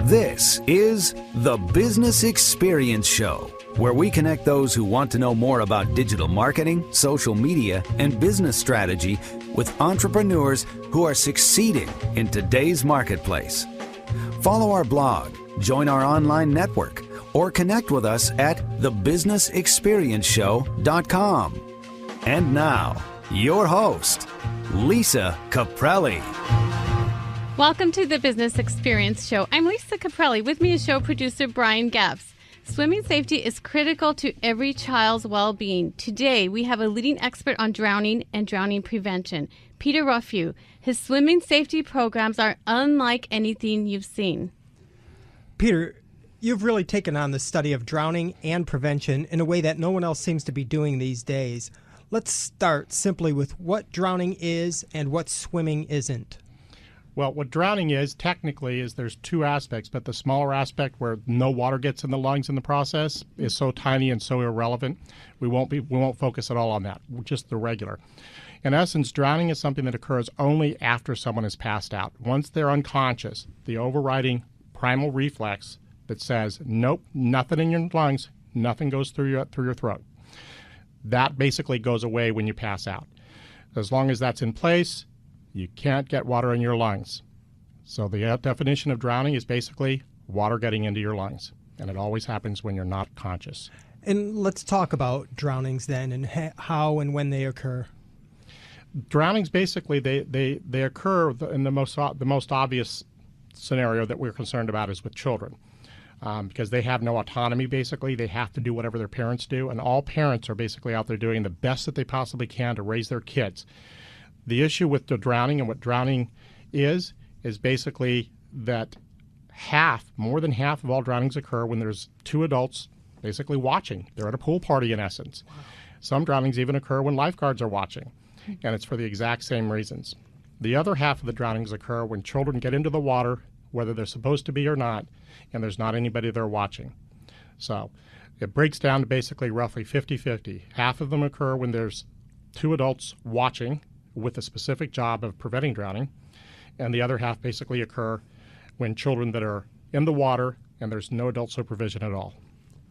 This is the Business Experience Show, where we connect those who want to know more about digital marketing, social media, and business strategy with entrepreneurs who are succeeding in today's marketplace. Follow our blog, join our online network, or connect with us at thebusinessexperienceshow.com. And now, your host, Lisa Caprelli. Welcome to the Business Experience Show. I'm Lisa Caprelli. With me is show producer Brian Gaps. Swimming safety is critical to every child's well-being. Today, we have a leading expert on drowning and drowning prevention, Peter Ruffu. His swimming safety programs are unlike anything you've seen. Peter, you've really taken on the study of drowning and prevention in a way that no one else seems to be doing these days. Let's start simply with what drowning is and what swimming isn't. Well, what drowning is, technically, is there's two aspects, but the smaller aspect where no water gets in the lungs in the process is so tiny and so irrelevant, we won't focus at all on that, just the regular. In essence, drowning is something that occurs only after someone has passed out. Once they're unconscious, the overriding primal reflex that says, nope, nothing in your lungs, nothing goes through your throat. That basically goes away when you pass out. As long as that's in place, you can't get water in your lungs. So the definition of drowning is basically water getting into your lungs. And it always happens when you're not conscious. And let's talk about drownings then and how and when they occur. Drownings basically, they occur in the most obvious scenario that we're concerned about is with children. Because they have no autonomy, basically. They have to do whatever their parents do. And all parents are basically out there doing the best that they possibly can to raise their kids. The issue with the drowning and what drowning is basically that more than half of all drownings occur when there's two adults basically watching. They're at a pool party in essence. Wow. Some drownings even occur when lifeguards are watching, and it's for the exact same reasons. The other half of the drownings occur when children get into the water, whether they're supposed to be or not, and there's not anybody there watching. So it breaks down to basically roughly 50-50. Half of them occur when there's two adults watching with a specific job of preventing drowning, and the other half basically occur when children that are in the water and there's no adult supervision at all.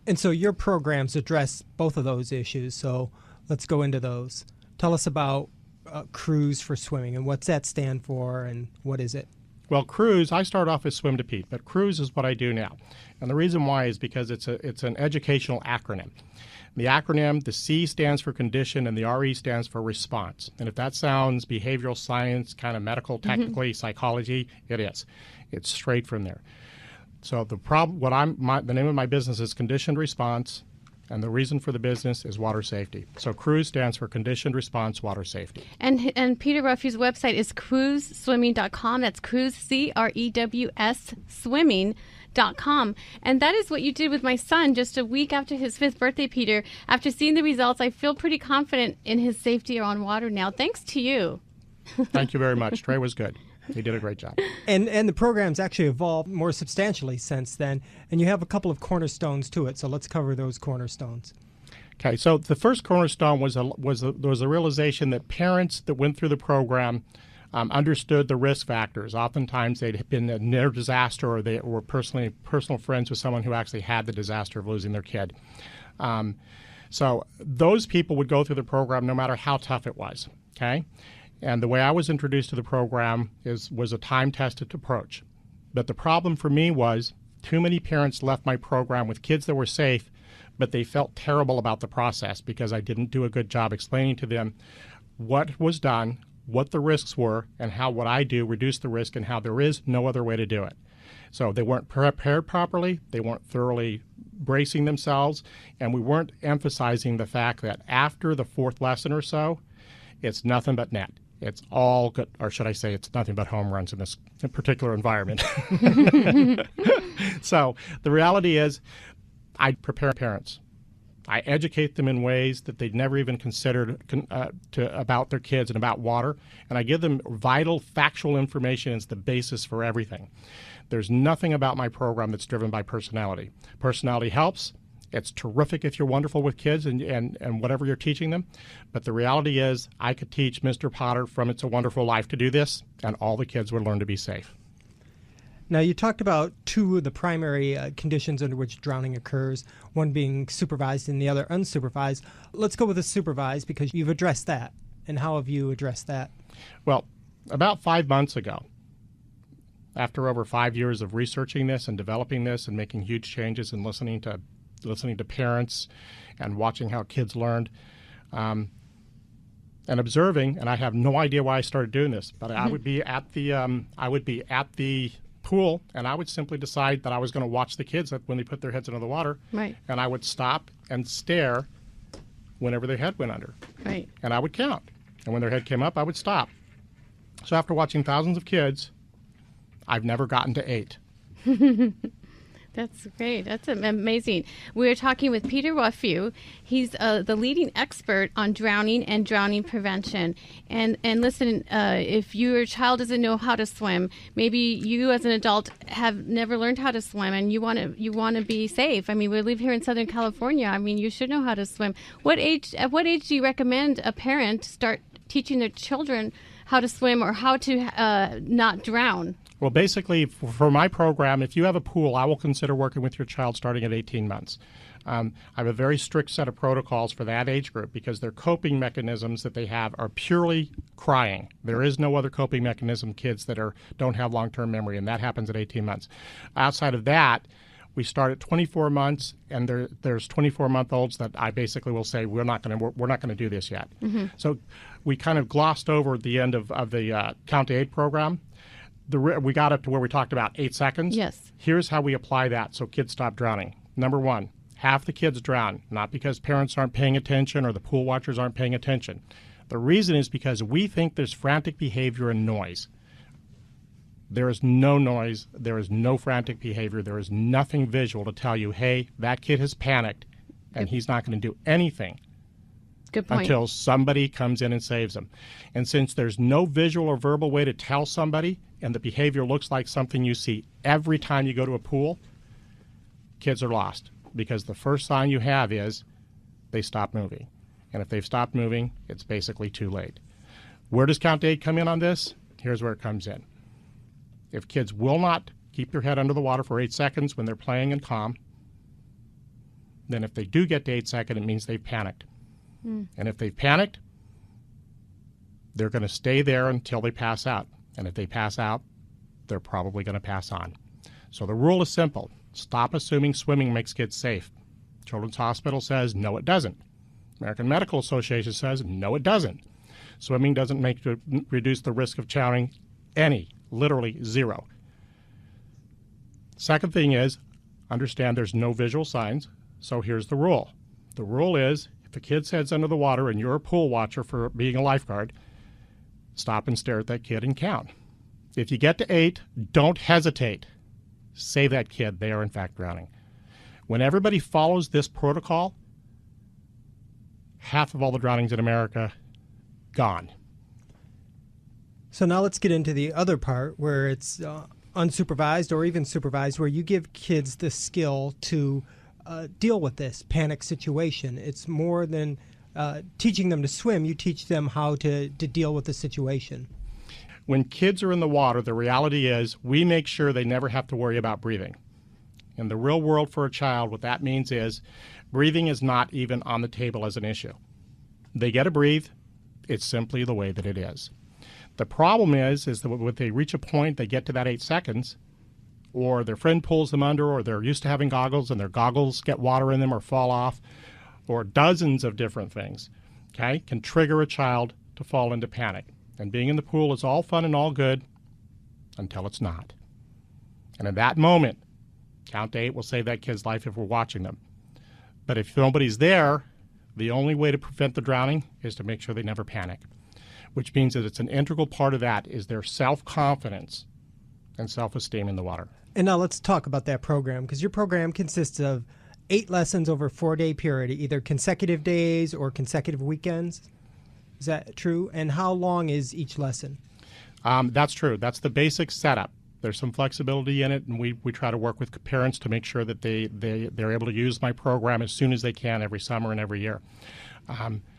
And so your programs address both of those issues, so let's go into those. Tell us about CReWS for swimming, and what's that stand for, and what is it? Well, CReWS, I started off as Swim to Pete, but CReWS is what I do now. And the reason why is because it's an educational acronym. The acronym, the C stands for condition and the RE stands for response. And if that sounds behavioral science, kind of medical, technically, psychology, it is. It's straight from there. So the name of my business is Conditioned Response, and the reason for the business is water safety. So CReWS stands for Conditioned Response Water Safety. And Peter Ruffu's website is CReWSswimming.com. That's CReWS, CREWS swimming.com. And that is what you did with my son just a week after his 5th birthday, Peter. After seeing the results, I feel pretty confident in his safety on water now, thanks to you. Thank you very much. Trey was good. He did a great job. And the program's actually evolved more substantially since then, and you have a couple of cornerstones to it, so let's cover those cornerstones. Okay, so the first cornerstone was a realization that parents that went through the program understood the risk factors. Oftentimes they'd been a near disaster, or they were personal friends with someone who actually had the disaster of losing their kid. So those people would go through the program no matter how tough it was. Okay, and the way I was introduced to the program was a time-tested approach. But the problem for me was too many parents left my program with kids that were safe, but they felt terrible about the process because I didn't do a good job explaining to them what was done, what the risks were, and how what I do reduced the risk, and how there is no other way to do it. So they weren't prepared properly, they weren't thoroughly bracing themselves, and we weren't emphasizing the fact that after the 4th lesson or so, it's nothing but net. It's all good, or should I say it's nothing but home runs in this particular environment. So the reality is I prepare parents. I educate them in ways that they'd never even considered about their kids and about water, and I give them vital, factual information as the basis for everything. There's nothing about my program that's driven by personality. Personality helps. It's terrific if you're wonderful with kids and whatever you're teaching them. But the reality is I could teach Mr. Potter from It's a Wonderful Life to do this, and all the kids would learn to be safe. Now, you talked about two of the primary conditions under which drowning occurs, one being supervised and the other unsupervised. Let's go with the supervised because you've addressed that. And how have you addressed that? Well, about 5 months ago, after over 5 years of researching this and developing this and making huge changes and listening to parents and watching how kids learned, and observing, and I have no idea why I started doing this, but I would be at the pool, and I would simply decide that I was going to watch the kids when they put their heads under the water, Right. and I would stop and stare whenever their head went under, Right. and I would count, and when their head came up, I would stop. So after watching thousands of kids, I've never gotten to 8. That's great. That's amazing. We're talking with Peter Ruffu. He's the leading expert on drowning and drowning prevention. And listen, if your child doesn't know how to swim, maybe you as an adult have never learned how to swim, and you want to be safe. I mean, we live here in Southern California. I mean, you should know how to swim. At what age do you recommend a parent start teaching their children how to swim or how to not drown? Well, basically, for my program, if you have a pool, I will consider working with your child starting at 18 months. I have a very strict set of protocols for that age group because their coping mechanisms that they have are purely crying. There is no other coping mechanism kids that don't have long-term memory, and that happens at 18 months. Outside of that, we start at 24 months, and there's 24-month-olds that I basically will say we're not going to do this yet. So we kind of glossed over the end of the Count to 8 program. We got up to where we talked about 8 seconds. Yes. Here's how we apply that so kids stop drowning. Number 1, half the kids drown, not because parents aren't paying attention or the pool watchers aren't paying attention. The reason is because we think there's frantic behavior and noise. There is no noise. There is no frantic behavior. There is nothing visual to tell you, hey, that kid has panicked and he's not going to do anything. Good point. Until somebody comes in and saves them. And since there's no visual or verbal way to tell somebody, and the behavior looks like something you see every time you go to a pool, kids are lost. Because the first sign you have is they stop moving. And if they've stopped moving, it's basically too late. Where does Count to 8 come in on this? Here's where it comes in. If kids will not keep their head under the water for 8 seconds when they're playing and calm, then if they do get to 8 seconds, it means they've panicked. And if they've panicked, they're going to stay there until they pass out. And if they pass out, they're probably going to pass on. So the rule is simple. Stop assuming swimming makes kids safe. Children's Hospital says, no, it doesn't. American Medical Association says, no, it doesn't. Swimming doesn't reduce the risk of drowning any, literally 0. Second thing is, understand there's no visual signs. So here's the rule. The rule is, if a kid's head's under the water and you're a pool watcher for being a lifeguard, stop and stare at that kid and count. If you get to 8, don't hesitate. Save that kid. They are, in fact, drowning. When everybody follows this protocol, half of all the drownings in America, gone. So now let's get into the other part where it's unsupervised or even supervised, where you give kids the skill to deal with this panic situation. It's more than teaching them to swim. You teach them how to deal with the situation. When kids are in the water, the reality is we make sure they never have to worry about breathing. In the real world for a child, what that means is breathing is not even on the table as an issue. They get to breathe. It's simply the way that it is. The problem is that when they reach a point, they get to that 8 seconds, or their friend pulls them under, or they're used to having goggles and their goggles get water in them or fall off, or dozens of different things, okay, can trigger a child to fall into panic. And being in the pool is all fun and all good until it's not. And in that moment, Count to 8 will save that kid's life if we're watching them. But if nobody's there, the only way to prevent the drowning is to make sure they never panic, which means that it's an integral part of that is their self-confidence and self-esteem in the water. And now let's talk about that program, because your program consists of 8 lessons over a 4-day period, either consecutive days or consecutive weekends. Is that true? And how long is each lesson? That's true. That's the basic setup. There's some flexibility in it, and we try to work with parents to make sure that they're able to use my program as soon as they can every summer and every year.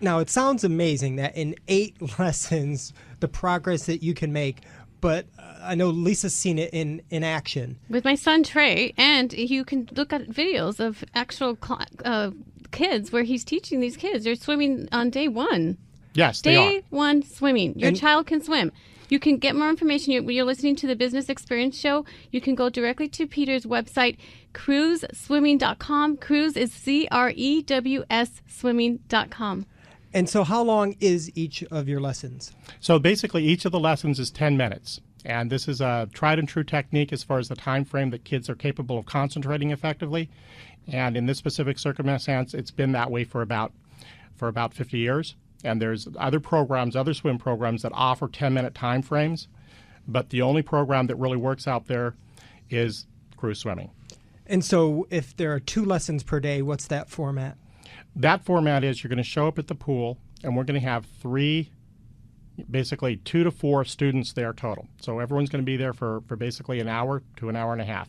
Now, it sounds amazing that in 8 lessons, the progress that you can make. but I know Lisa's seen it in action. With my son Trey, and you can look at videos of actual kids where he's teaching these kids. They're swimming on day one. Yes, they are. Day one swimming. Your child can swim. You can get more information. You're listening to the Business Experience Show. You can go directly to Peter's website, CReWS.com. CReWS is CReWS swimming.com. And so how long is each of your lessons? So basically, each of the lessons is 10 minutes. And this is a tried and true technique as far as the time frame that kids are capable of concentrating effectively. And in this specific circumstance, it's been that way for about 50 years. And there's other programs, other swim programs that offer 10-minute time frames. But the only program that really works out there is CReWS swimming. And so if there are 2 lessons per day, what's that format? That format is you're going to show up at the pool, and we're going to have 3, basically 2 to 4 students there total. So everyone's going to be there for basically an hour to an hour and a half.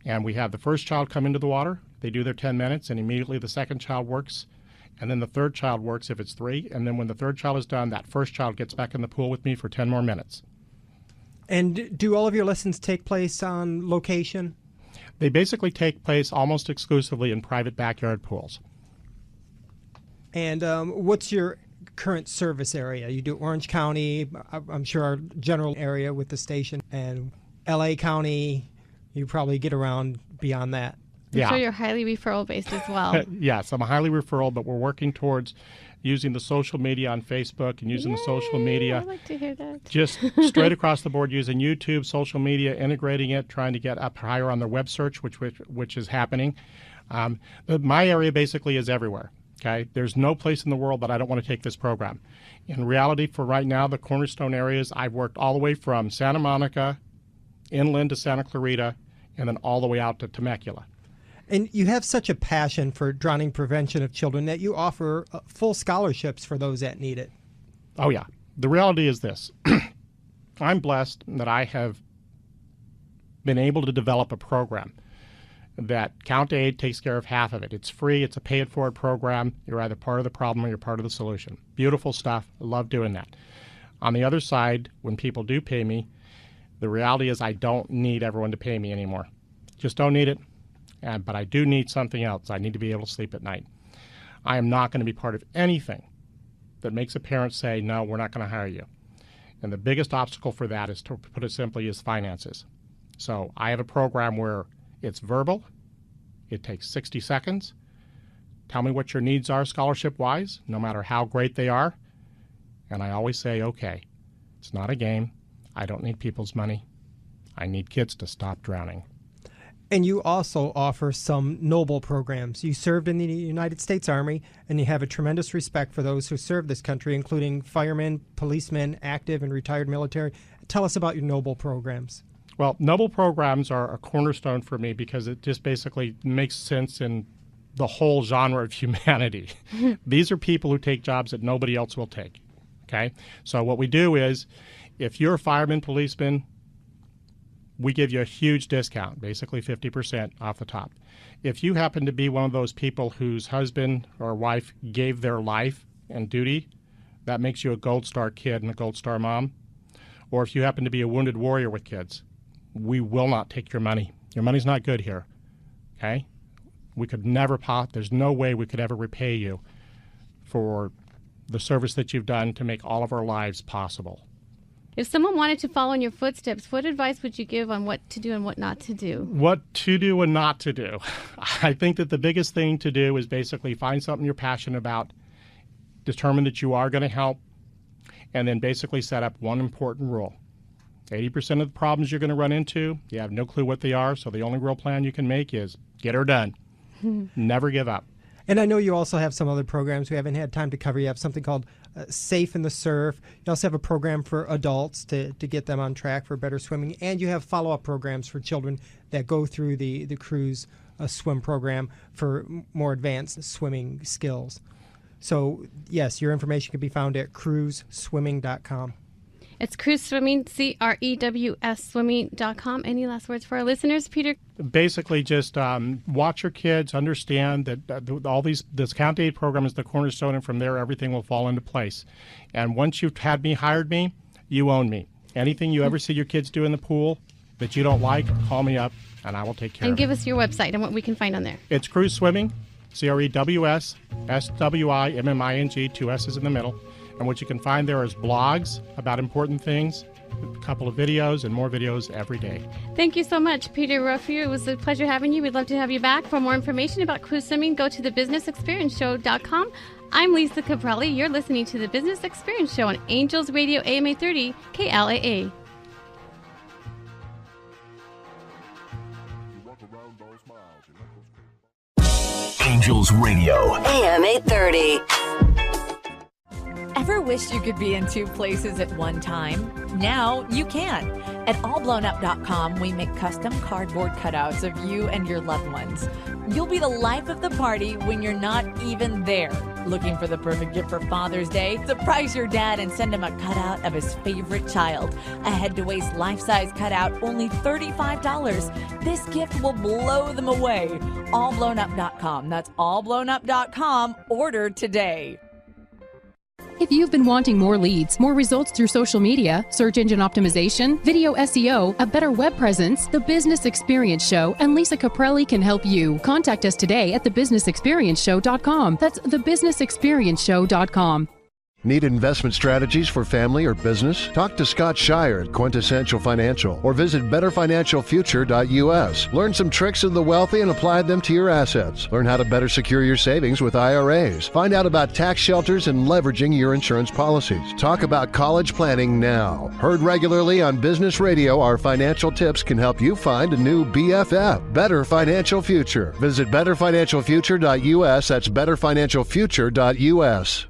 And we have the first child come into the water. They do their 10 minutes, and immediately the second child works. And then the third child works if it's 3. And then when the third child is done, that first child gets back in the pool with me for 10 more minutes. And do all of your lessons take place on location? They basically take place almost exclusively in private backyard pools. And what's your current service area? You do Orange County, I'm sure our general area with the station, and LA County. You probably get around beyond that. I'm sure you're highly referral based as well. Yes, I'm a highly referral, but we're working towards using the social media on Facebook and using the social media. I like to hear that. Just straight across the board, using YouTube, social media, integrating it, trying to get up higher on the web search, which is happening. My area basically is everywhere. Okay, there's no place in the world that I don't want to take this program. In reality, for right now, the cornerstone areas, I've worked all the way from Santa Monica, inland to Santa Clarita, and then all the way out to Temecula. And you have such a passion for drowning prevention of children that you offer full scholarships for those that need it. Oh, yeah. The reality is this. I'm blessed that I have been able to develop a program that Count to Aid takes care of half of it. It's free. It's a pay-it-forward program. You're either part of the problem or you're part of the solution. Beautiful stuff. I love doing that. On the other side, when people do pay me, the reality is I don't need everyone to pay me anymore. Just don't need it. But I do need something else. I need to be able to sleep at night. I am not going to be part of anything that makes a parent say, no, we're not going to hire you. And the biggest obstacle for that is, to put it simply, is finances. So I have a program where it's verbal. It takes 60 seconds. Tell me what your needs are scholarship-wise, no matter how great they are. And I always say, okay, it's not a game. I don't need people's money. I need kids to stop drowning. And you also offer some noble programs. You served in the United States Army, and you have a tremendous respect for those who serve this country, including firemen, policemen, active and retired military. Tell us about your noble programs. Well, noble programs are a cornerstone for me because it just basically makes sense in the whole genre of humanity. These are people who take jobs that nobody else will take. Okay? So what we do is, if you're a fireman, policeman, we give you a huge discount, basically 50% off the top. If you happen to be one of those people whose husband or wife gave their life and duty, that makes you a Gold Star kid and a Gold Star mom. Or if you happen to be a wounded warrior with kids, we will not take your money. Your money's not good here, okay? We could never there's no way we could ever repay you for the service that you've done to make all of our lives possible. If someone wanted to follow in your footsteps, what advice would you give on what to do and what not to do? What to do and not to do. I think that the biggest thing to do is basically find something you're passionate about, determine that you are going to help, and then basically set up one important rule. 80% of the problems you're going to run into, you have no clue what they are, so the only real plan you can make is get her done. Never give up. And I know you also have some other programs we haven't had time to cover. You have something called Safe in the Surf. You also have a program for adults to get them on track for better swimming. And you have follow-up programs for children that go through the CReWS swim program for more advanced swimming skills. So, yes, your information can be found at CReWSswimming.com. It's CReWS Swimming, CReWS Swimming.com. Any last words for our listeners, Peter? Basically, just watch your kids, understand that all this Count to Aid program is the cornerstone, and from there, everything will fall into place. And once you've hired me, you own me. Anything you ever see your kids do in the pool that you don't like, call me up, and I will take care of it. And give us your website and what we can find on there. It's CReWS Swimming, CReWS, SWIMMING, 2 S's in the middle. And what you can find there is blogs about important things, a couple of videos, and more videos every day. Thank you so much, Peter Ruffu. It was a pleasure having you. We'd love to have you back. For more information about CReWS Swimming, go to thebusinessexperienceshow.com. I'm Lisa Caprelli. You're listening to The Business Experience Show on Angels Radio AM 830 KLAA. Angels Radio. AM 830. Ever wished you could be in 2 places at one time? Now you can. At allblownup.com, we make custom cardboard cutouts of you and your loved ones. You'll be the life of the party when you're not even there. Looking for the perfect gift for Father's Day? Surprise your dad and send him a cutout of his favorite child. A head-to-waist life-size cutout, only $35. This gift will blow them away. Allblownup.com. That's allblownup.com. Order today. If you've been wanting more leads, more results through social media, search engine optimization, video SEO, a better web presence, The Business Experience Show and Lisa Caprelli can help you. Contact us today at thebusinessexperienceshow.com. That's thebusinessexperienceshow.com. Need investment strategies for family or business? Talk to Scott Shire at Quintessential Financial or visit betterfinancialfuture.us. Learn some tricks of the wealthy and apply them to your assets. Learn how to better secure your savings with IRAs. Find out about tax shelters and leveraging your insurance policies. Talk about college planning now. Heard regularly on Business Radio, our financial tips can help you find a new BFF. Better Financial Future. Visit betterfinancialfuture.us. That's betterfinancialfuture.us.